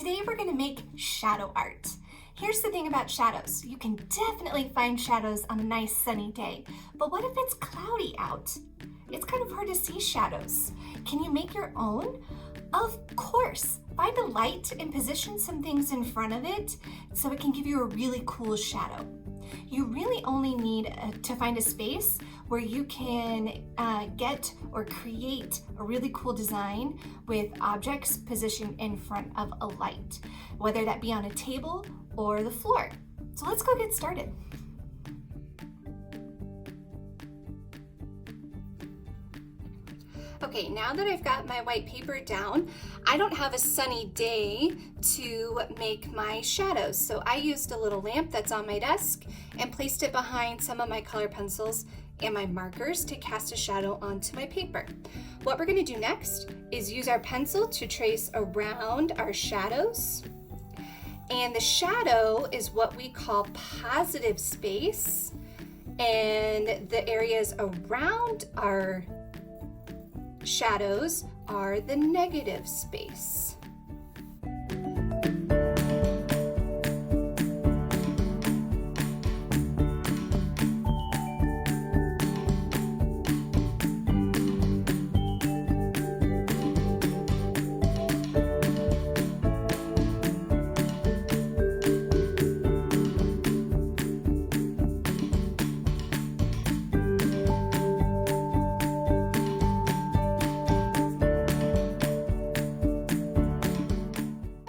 Today we're going to make shadow art. Here's the thing about shadows. You can definitely find shadows on a nice sunny day, but what if it's cloudy out? It's kind of hard to see shadows. Can you make your own? Of course. Find a light and position some things in front of it so it can give you a really cool shadow. You really only need to find a space where you can get or create a really cool design with objects positioned in front of a light, whether that be on a table or the floor. So let's go get started. Okay, now that I've got my white paper down, I don't have a sunny day to make my shadows. So I used a little lamp that's on my desk and placed it behind some of my color pencils and my markers to cast a shadow onto my paper. What we're gonna do next is use our pencil to trace around our shadows. And the shadow is what we call positive space, and the areas around our shadows are the negative space.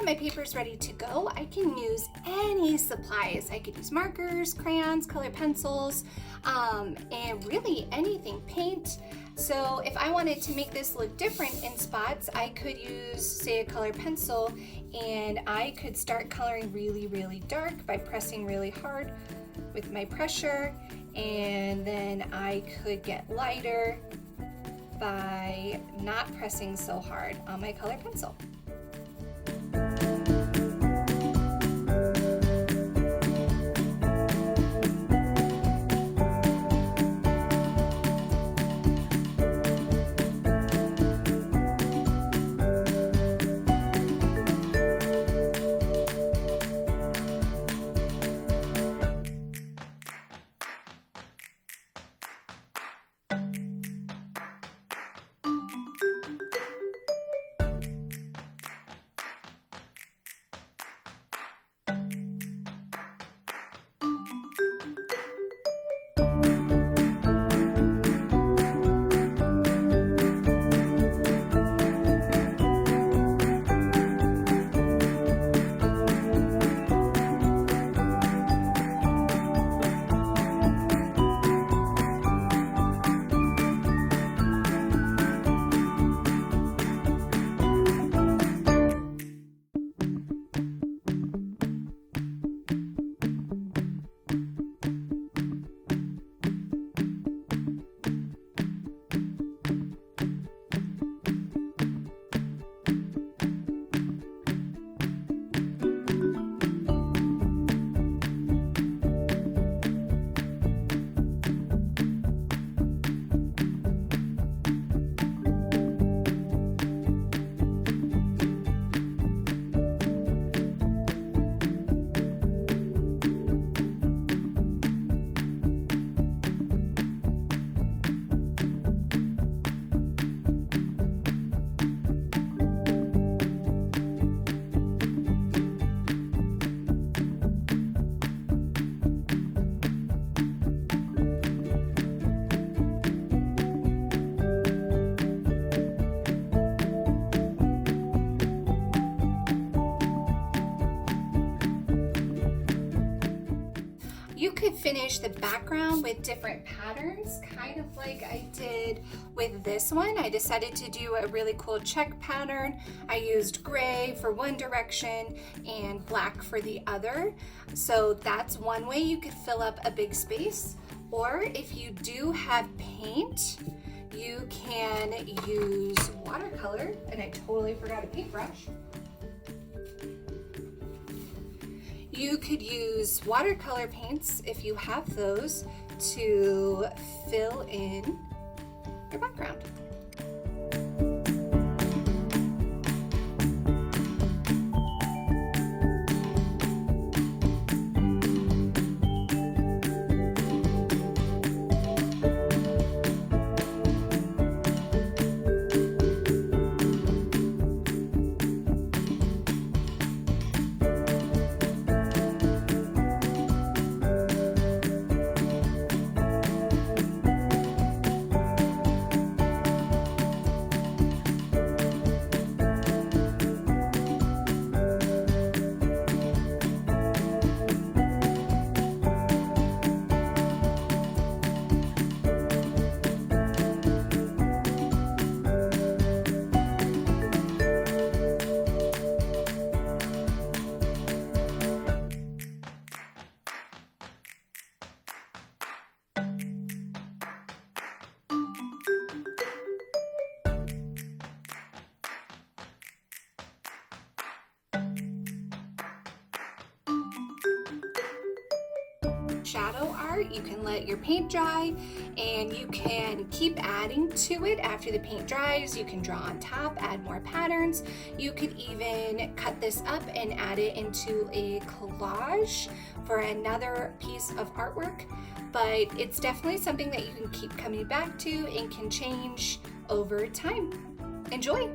My paper's ready to go. I can use any supplies. I could use markers, crayons, color pencils, and really anything, paint. So if I wanted to make this look different in spots, I could use, say, a color pencil, and I could start coloring really, really dark by pressing really hard with my pressure, and then I could get lighter by not pressing so hard on my color pencil. You could finish the background with different patterns, kind of like I did with this one. I decided to do a really cool check pattern. I used gray for one direction and black for the other. So that's one way you could fill up a big space. Or if you do have paint, you can use watercolor, and I totally forgot a paintbrush. You could use watercolor paints, if you have those, to fill in your background. shadow art, you can let your paint dry and you can keep adding to it after the paint dries. You can draw on top, add more patterns. You could even cut this up and add it into a collage for another piece of artwork. But it's definitely something that you can keep coming back to and can change over time. Enjoy!